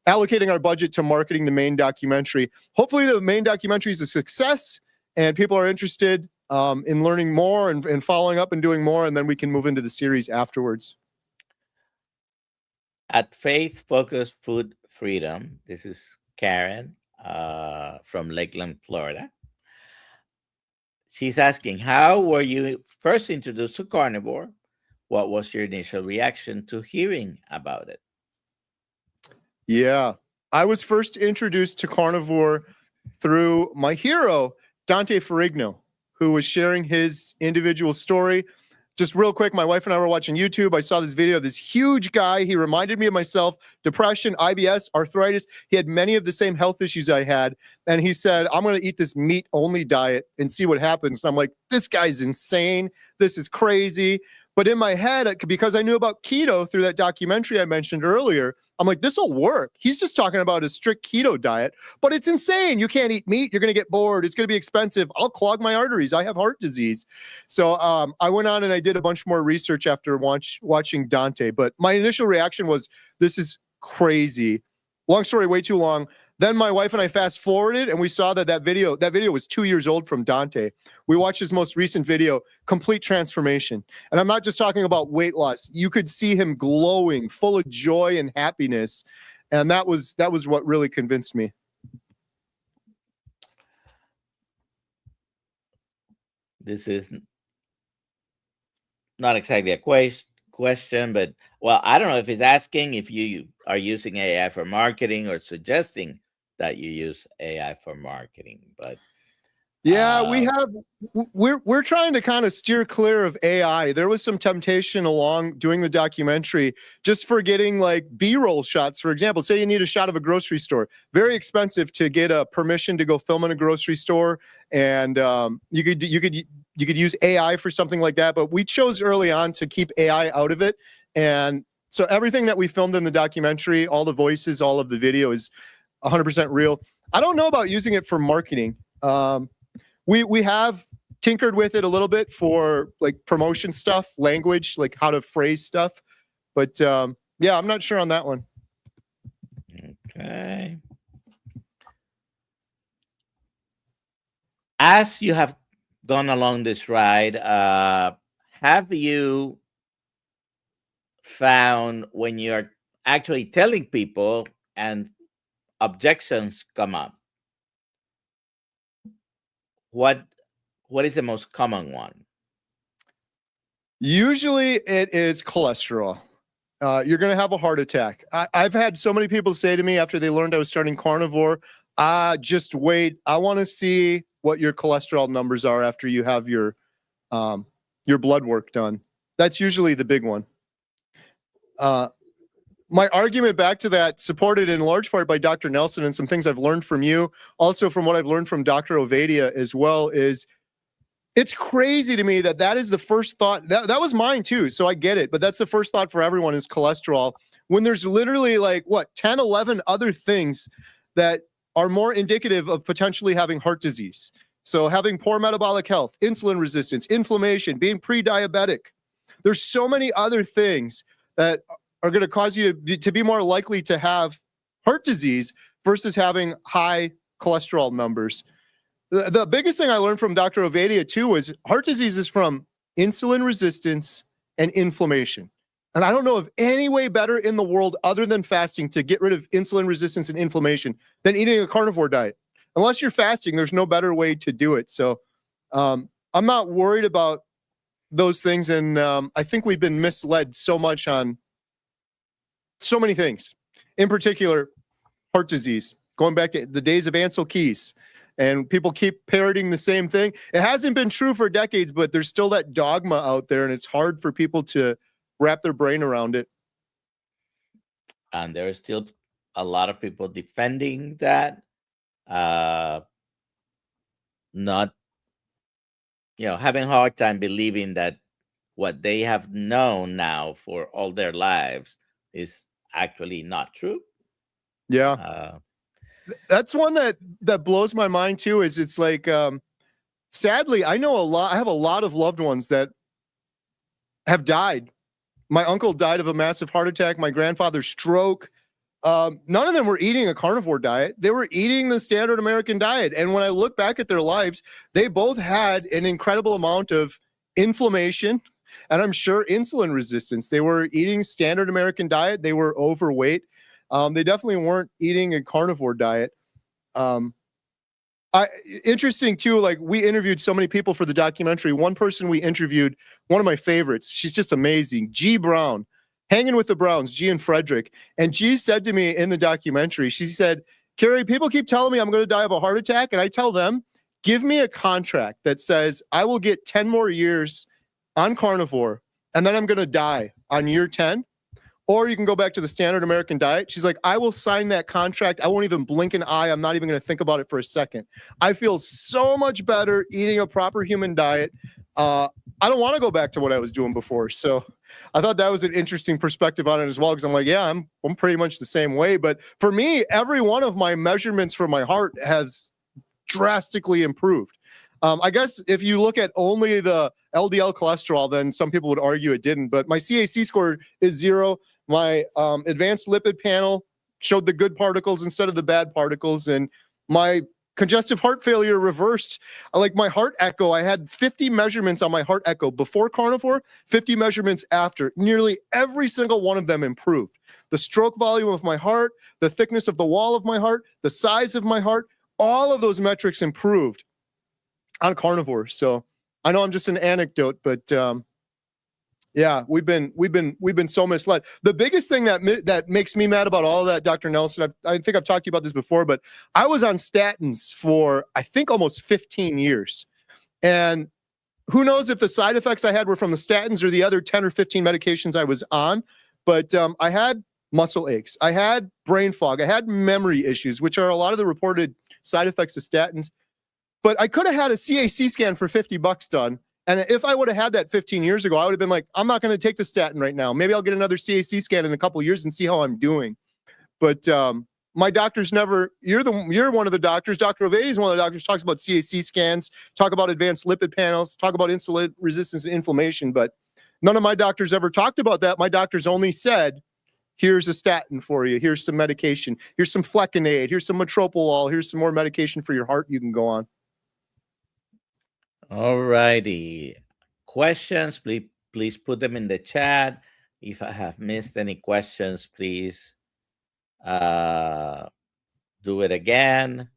allocating our budget to marketing the main documentary. Hopefully the main documentary is a success and people are interested in learning more and following up and doing more, and then we can move into the series afterwards. At Faith Focused Food Freedom, this is Karen from Lakeland, Florida. She's asking, how were you first introduced to carnivore? what was your initial reaction to hearing about it? Yeah. I was first introduced to carnivore through my hero, Dante Ferrigno, who was sharing his individual story. Just real quick, my wife and I were watching YouTube. I saw this video of this huge guy. He reminded me of myself, depression, IBS, arthritis. He had many of the same health issues I had. And he said, I'm going to eat this meat-only diet and see what happens. And I'm like, this guy's insane. This is crazy. But in my head, because I knew about keto through that documentary I mentioned earlier, I'm like, this will work. He's just talking about a strict keto diet, but it's insane. You can't eat meat. You're going to get bored. It's going to be expensive. I'll clog my arteries. I have heart disease. So I went on and I did a bunch more research after watching Dante. But my initial reaction was, this is crazy. Long story, way too long. Then my wife and I fast forwarded and we saw that video was 2 years old from Dante. We watched his most recent video, complete transformation. And I'm not just talking about weight loss. You could see him glowing, full of joy and happiness. And that was what really convinced me. This is not exactly a question, but well, I don't know if he's asking if you are using AI for marketing or suggesting that you use AI for marketing. But yeah, we're trying to kind of steer clear of AI. There was some temptation along doing the documentary just for getting like B-roll shots. For example, say you need a shot of a grocery store, very expensive to get a permission to go film in a grocery store, and you could use AI for something like that. But we chose early on to keep AI out of it, and so everything that we filmed in the documentary, all the voices, all of the video is 100% real. I don't know about using it for marketing. We have tinkered with it a little bit for like promotion stuff, language, like how to phrase stuff. But yeah, I'm not sure on that one. Okay. As you have gone along this ride, have you found when you're actually telling people and objections come up, what is the most common one? Usually it is cholesterol. You're going to have a heart attack. I've had so many people say to me after they learned I was starting carnivore, just wait. I want to see what your cholesterol numbers are after you have your blood work done. That's usually the big one. My argument back to that, supported in large part by Dr. Nelson and some things I've learned from you, also from what I've learned from Dr. Ovadia as well, is it's crazy to me that is the first thought. That was mine too, so I get it. But that's the first thought for everyone is cholesterol, when there's literally like, 10, 11 other things that are more indicative of potentially having heart disease. So having poor metabolic health, insulin resistance, inflammation, being pre-diabetic. There's so many other things that are going to cause you to be more likely to have heart disease versus having high cholesterol numbers. The biggest thing I learned from Dr. Ovadia too was heart disease is from insulin resistance and inflammation. And I don't know of any way better in the world other than fasting to get rid of insulin resistance and inflammation than eating a carnivore diet. Unless you're fasting, there's no better way to do it. So I'm not worried about those things. And I think we've been misled so much on so many things, in particular, heart disease, going back to the days of Ansel Keys. And people keep parroting the same thing. It hasn't been true for decades, but there's still that dogma out there, and it's hard for people to wrap their brain around it. And there are still a lot of people defending that, not, having a hard time believing that what they have known now for all their lives is actually not true. Yeah. That's one that blows my mind too, is it's like, sadly, I have a lot of loved ones that have died. My uncle died of a massive heart attack. My grandfather's stroke. None of them were eating a carnivore diet. They were eating the standard American diet. And when I look back at their lives, they both had an incredible amount of inflammation and I'm sure insulin resistance. They were eating standard American diet. They were overweight. They definitely weren't eating a carnivore diet. Interesting too, like we interviewed so many people for the documentary. One person we interviewed, one of my favorites, she's just amazing, G Brown, Hanging with the Browns, G and Frederick. And G said to me in the documentary, she said, Kerry, people keep telling me I'm going to die of a heart attack. And I tell them, give me a contract that says I will get 10 more years on carnivore and then I'm going to die on year 10. Or you can go back to the standard American diet. She's like, I will sign that contract. I won't even blink an eye. I'm not even going to think about it for a second. I feel so much better eating a proper human diet. I don't want to go back to what I was doing before. So I thought that was an interesting perspective on it as well. Because I'm like, yeah, I'm pretty much the same way. But for me, every one of my measurements for my heart has drastically improved. I guess if you look at only the LDL cholesterol, then some people would argue it didn't. But my CAC score is 0. My advanced lipid panel showed the good particles instead of the bad particles. And my congestive heart failure reversed. Like my heart echo, I had 50 measurements on my heart echo before carnivore, 50 measurements after. Nearly every single one of them improved. The stroke volume of my heart, the thickness of the wall of my heart, the size of my heart, all of those metrics improved on carnivore. So I know I'm just an anecdote, but yeah, we've been so misled. The biggest thing that makes me mad about all of that, Dr. Nelson, I think I've talked to you about this before, but I was on statins for I think almost 15 years, and who knows if the side effects I had were from the statins or the other 10 or 15 medications I was on. But I had muscle aches, I had brain fog, I had memory issues, which are a lot of the reported side effects of statins. But I could have had a CAC scan for $50 done. And if I would have had that 15 years ago, I would have been like, I'm not going to take the statin right now. Maybe I'll get another CAC scan in a couple of years and see how I'm doing. But my doctors never, you're one of the doctors, Dr. Ovedi is one of the doctors, talks about CAC scans, talk about advanced lipid panels, talk about insulin resistance and inflammation. But none of my doctors ever talked about that. My doctors only said, here's a statin for you. Here's some medication. Here's some flecainide. Here's some metoprolol. Here's some more medication for your heart you can go on. All righty. Questions, please put them in the chat. If I have missed any questions, please do it again.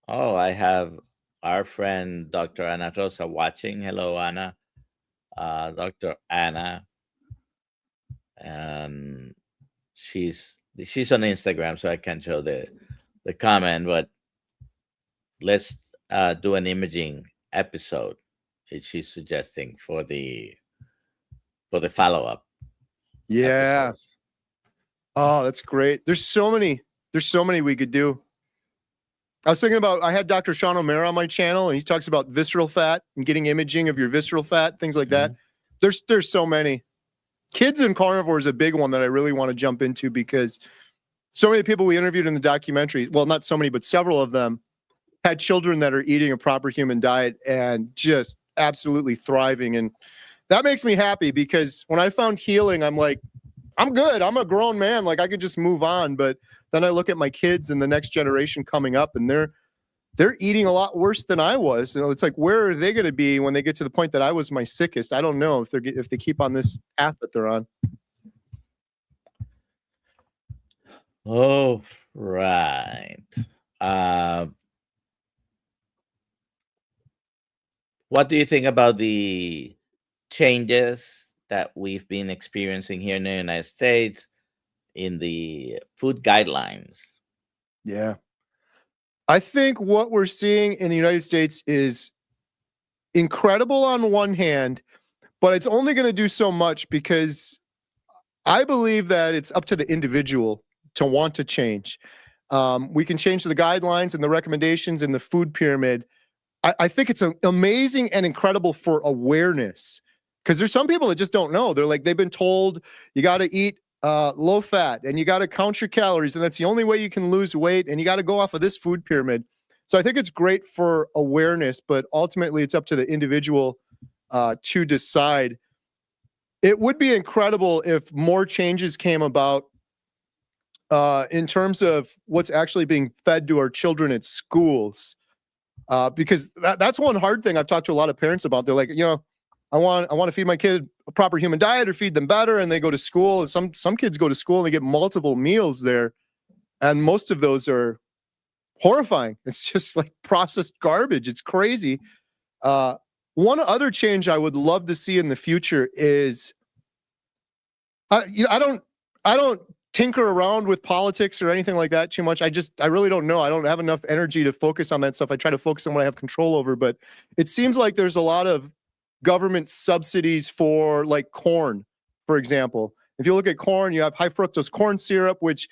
Oh, I have our friend Dr. Ana Rosa watching. Hello, Ana. Dr. Ana. And she's on Instagram, so I can't show the comment, but let's do an imaging episode she's suggesting for the follow-up. Yeah. Episodes. Oh, that's great. There's so many we could do. I was thinking about, I had Dr. Sean O'Mara on my channel, and he talks about visceral fat and getting imaging of your visceral fat, things like that. There's so many. Kids and carnivore is a big one that I really want to jump into, because so many people we interviewed in the documentary, well, not so many, but several of them had children that are eating a proper human diet and just absolutely thriving. And that makes me happy, because when I found healing, I'm like, I'm good. I'm a grown man. Like, I could just move on. But then I look at my kids and the next generation coming up, and they're eating a lot worse than I was. You know, it's like, where are they going to be when they get to the point that I was my sickest? I don't know if they keep on this path that they're on. Oh, right. What do you think about the changes that we've been experiencing here in the United States in the food guidelines? Yeah. I think what we're seeing in the United States is incredible on one hand, but it's only going to do so much, because I believe that it's up to the individual to want to change. We can change the guidelines and the recommendations in the food pyramid. I think it's amazing and incredible for awareness, because there's some people that just don't know. They're like, they've been told you got to eat low fat and you got to count your calories, and that's the only way you can lose weight, and you got to go off of this food pyramid. So I think it's great for awareness, but ultimately it's up to the individual to decide. It would be incredible if more changes came about in terms of what's actually being fed to our children at schools. Because that's one hard thing I've talked to a lot of parents about. They're like, I want to feed my kid a proper human diet or feed them better, and they go to school. And some kids go to school and they get multiple meals there, and most of those are horrifying. It's just like processed garbage. It's crazy. One other change I would love to see in the future is, I don't tinker around with politics or anything like that too much. I really don't know. I don't have enough energy to focus on that stuff. I try to focus on what I have control over, but it seems like there's a lot of government subsidies for like corn, for example. If you look at corn, you have high fructose corn syrup, which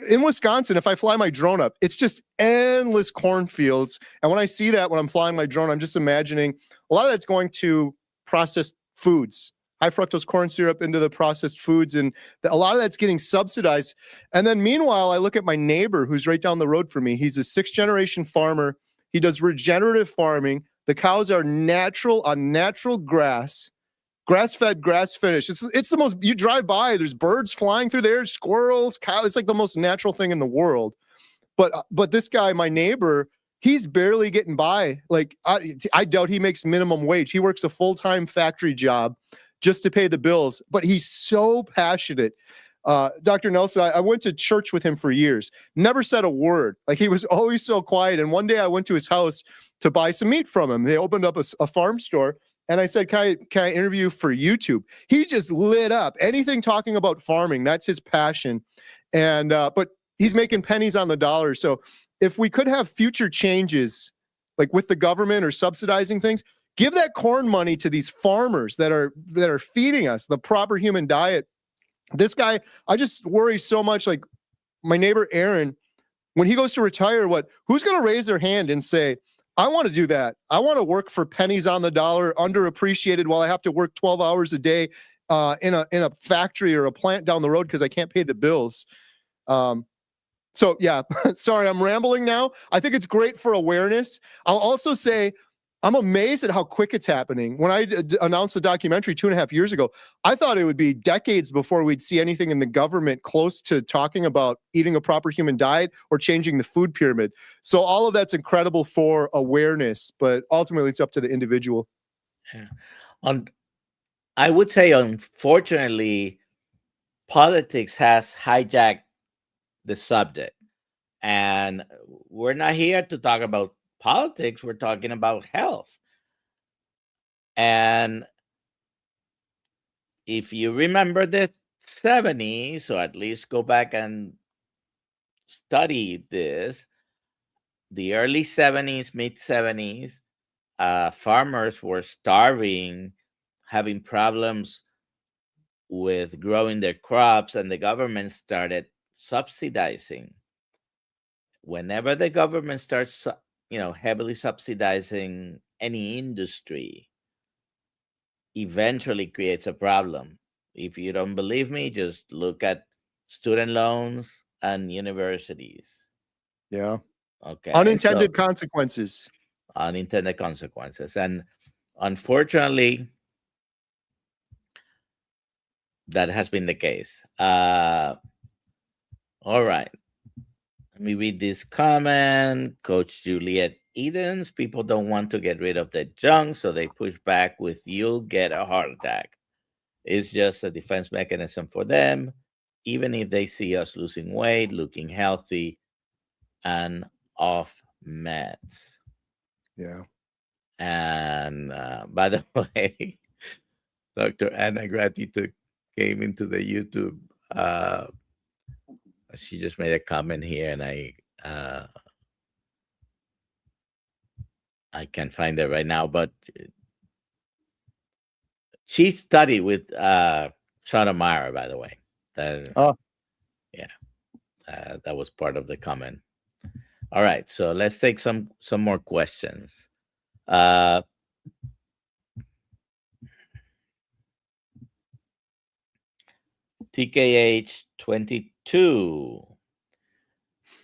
in Wisconsin, if I fly my drone up, it's just endless cornfields. And when I see that, when I'm flying my drone, I'm just imagining a lot of that's going to processed foods, high fructose corn syrup into the processed foods. And a lot of that's getting subsidized. And then meanwhile, I look at my neighbor who's right down the road from me. He's a 6th-generation farmer. He does regenerative farming. The cows are natural on natural grass. Grass-fed, grass-finished. It's the most, you drive by, there's birds flying through there, squirrels, cows. It's like the most natural thing in the world. But this guy, my neighbor, he's barely getting by. Like, I doubt he makes minimum wage. He works a full-time factory job just to pay the bills. But he's so passionate. Dr. Nelson, I went to church with him for years. Never said a word. Like, he was always so quiet. And one day I went to his house to buy some meat from him. They opened up a farm store. And I said, can I interview for YouTube? He just lit up. Anything talking about farming, that's his passion. And but he's making pennies on the dollar. So if we could have future changes, like with the government or subsidizing things, give that corn money to these farmers that are feeding us the proper human diet. This guy, I just worry so much. Like my neighbor Aaron, when he goes to retire, who's going to raise their hand and say, I want to do that. I want to work for pennies on the dollar, underappreciated, while I have to work 12 hours a day in a factory or a plant down the road because I can't pay the bills. So yeah, sorry, I'm rambling now. I think it's great for awareness. I'll also say I'm amazed at how quick it's happening. When I announced the documentary 2.5 years ago, I thought it would be decades before we'd see anything in the government close to talking about eating a proper human diet or changing the food pyramid. So all of that's incredible for awareness, but ultimately it's up to the individual. Yeah. I would say, unfortunately, politics has hijacked the subject. And we're not here to talk about politics, we're talking about health. And if you remember the 70s, or at least go back and study this, the early 70s, mid 70s, farmers were starving, having problems with growing their crops, and the government started subsidizing. Whenever the government starts heavily subsidizing any industry, eventually creates a problem. If you don't believe me, just look at student loans and universities. Yeah. Okay. Unintended consequences. Unintended consequences. And unfortunately, that has been the case. All right. Let me read this comment. Coach Juliet Edens, people don't want to get rid of the junk, so they push back with "you'll get a heart attack." It's just a defense mechanism for them, even if they see us losing weight, looking healthy, and off meds. Yeah. And by the way, Dr. Anna Gratitude came into the YouTube. She just made a comment here, and I can't find it right now, but she studied with Sean O'Mara, by the way. That was part of the comment. All right, so let's take some more questions. TKH 22.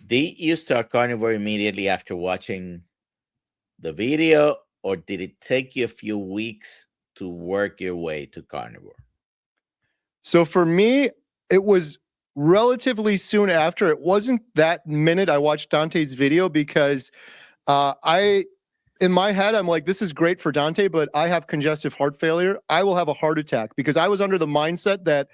Did you start carnivore immediately after watching the video, or did it take you a few weeks to work your way to carnivore? So for me, it was relatively soon after. It wasn't that minute I watched Dante's video, because in my head, I'm like, this is great for Dante, but I have congestive heart failure. I will have a heart attack, because I was under the mindset that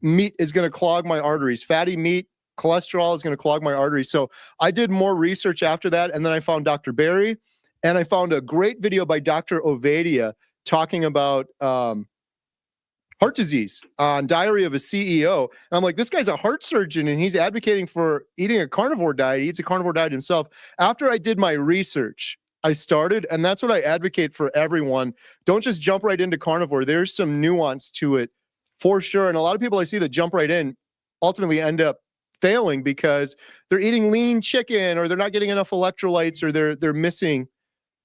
meat is going to clog my arteries. Fatty meat cholesterol is going to clog my arteries. So I did more research after that. And then I found Dr. Barry, and I found a great video by Dr. Ovadia talking about heart disease on Diary of a CEO. And I'm like, this guy's a heart surgeon and he's advocating for eating a carnivore diet. He eats a carnivore diet himself. After I did my research, I started, and that's what I advocate for everyone. Don't just jump right into carnivore. There's some nuance to it for sure. And a lot of people I see that jump right in ultimately end up failing because they're eating lean chicken, or they're not getting enough electrolytes, or they're missing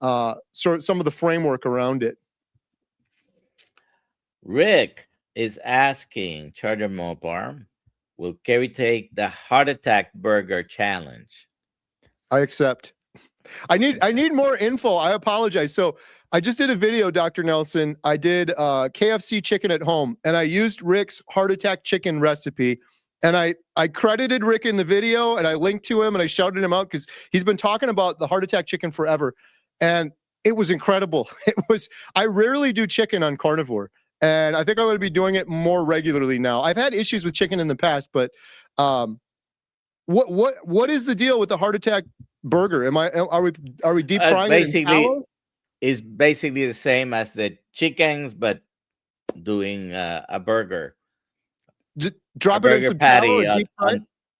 sort of some of the framework around it. Rick is asking Charter Mopar, will Kerry take the heart attack burger challenge? I accept. I need more info. I apologize. So I just did a video, Dr. Nelson. I did KFC chicken at home, and I used Rick's heart attack chicken recipe. And I credited Rick in the video, and I linked to him, and I shouted him out because he's been talking about the heart attack chicken forever. And it was incredible. I rarely do chicken on carnivore, and I think I'm going to be doing it more regularly now. I've had issues with chicken in the past, but what is the deal with the heart attack burger? Are we deep frying it in tallow? It's basically the same as the chickens, but doing a burger. Just drop it in some patty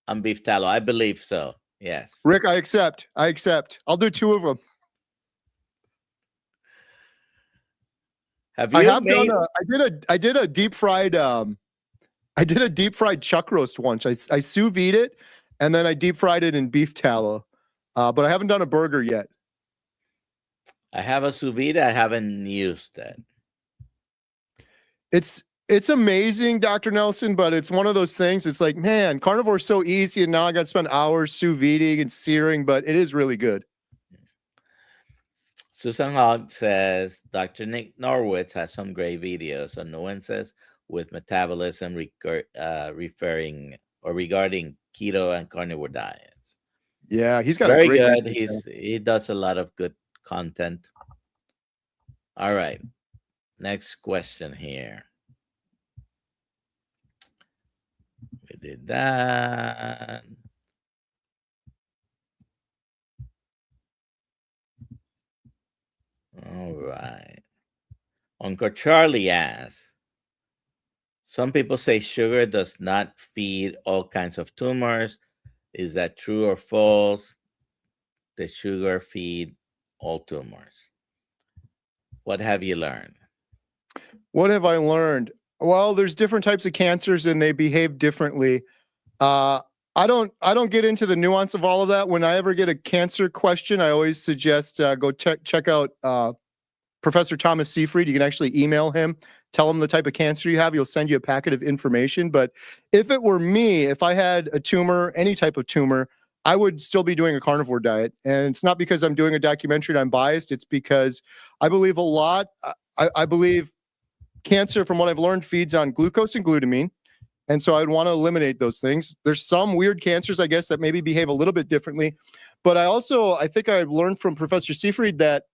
on beef tallow. I believe so. Yes. Rick, I accept. I'll do 2 of them. Have you I did a deep fried chuck roast once. I sous vide it, and then I deep fried it in beef tallow. But I haven't done a burger yet. I have a sous vide. I haven't used that. It's amazing, Dr. Nelson, but it's one of those things. It's like, man, carnivore is so easy, and now I got to spend hours sous videing and searing, but it is really good. Susan Hogg says Dr. Nick Norwitz has some great videos on nuances with metabolism regarding keto and carnivore diets. Yeah, he's got very good. He does a lot of good content. All right, next question here. We did that. All right. Uncle Charlie asks, some people say sugar does not feed all kinds of tumors. Is that true or false? The sugar feed all tumors. What have you learned? What have I learned? Well, there's different types of cancers and they behave differently. I don't get into the nuance of all of that. When I ever get a cancer question, I always suggest go check out Professor Thomas Seyfried. You can actually email him, tell him the type of cancer you have. He'll send you a packet of information. But if it were me, if I had a tumor, any type of tumor, I would still be doing a carnivore diet. And it's not because I'm doing a documentary and I'm biased. It's because I believe I believe cancer, from what I've learned, feeds on glucose and glutamine. And so I'd want to eliminate those things. There's some weird cancers, I guess, that maybe behave a little bit differently. But I think I've learned from Professor Seyfried that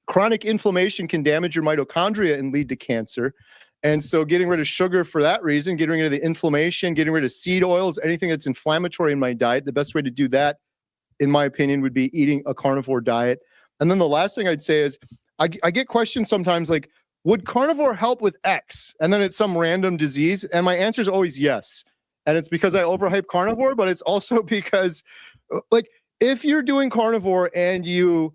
chronic inflammation can damage your mitochondria and lead to cancer. And so getting rid of sugar for that reason, getting rid of the inflammation, getting rid of seed oils, anything that's inflammatory in my diet, the best way to do that, in my opinion, would be eating a carnivore diet. And then the last thing I'd say is I get questions sometimes like, would carnivore help with X? And then it's some random disease. And my answer is always yes. And it's because I overhype carnivore, but it's also because, like, if you're doing carnivore and you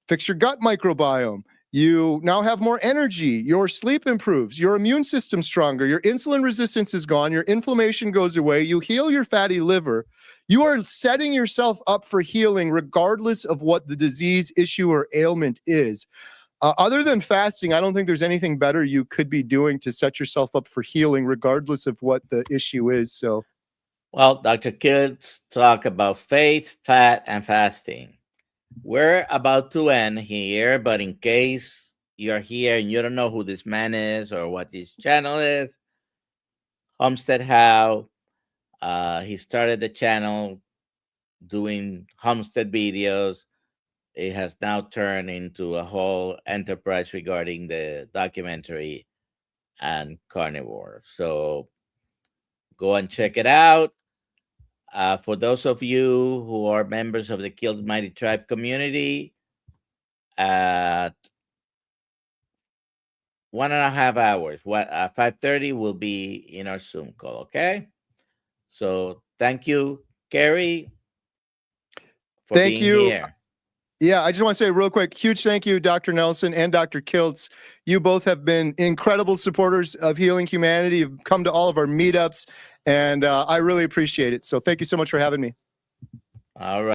fix your gut microbiome, you now have more energy, your sleep improves, your immune system's stronger, your insulin resistance is gone, your inflammation goes away, you heal your fatty liver, you are setting yourself up for healing regardless of what the disease, issue, or ailment is. Other than fasting, I don't think there's anything better you could be doing to set yourself up for healing, regardless of what the issue is. So, well, Dr. Kids talk about faith, fat, and fasting. We're about to end here, but in case you're here and you don't know who this man is or what his channel is, HomesteadHow. He started the channel doing homestead videos. It has now turned into a whole enterprise regarding the documentary and carnivore. So go and check it out. For those of you who are members of the Kills Mighty Tribe community, at 1.5 hours, 5:30 will be in our Zoom call. Okay. So thank you, Kerry, for Thank being you. here. Yeah, I just want to say real quick, huge thank you, Dr. Nelson and Dr. Kiltz. You both have been incredible supporters of Healing Humanity. You've come to all of our meetups, and I really appreciate it. So thank you so much for having me. All right.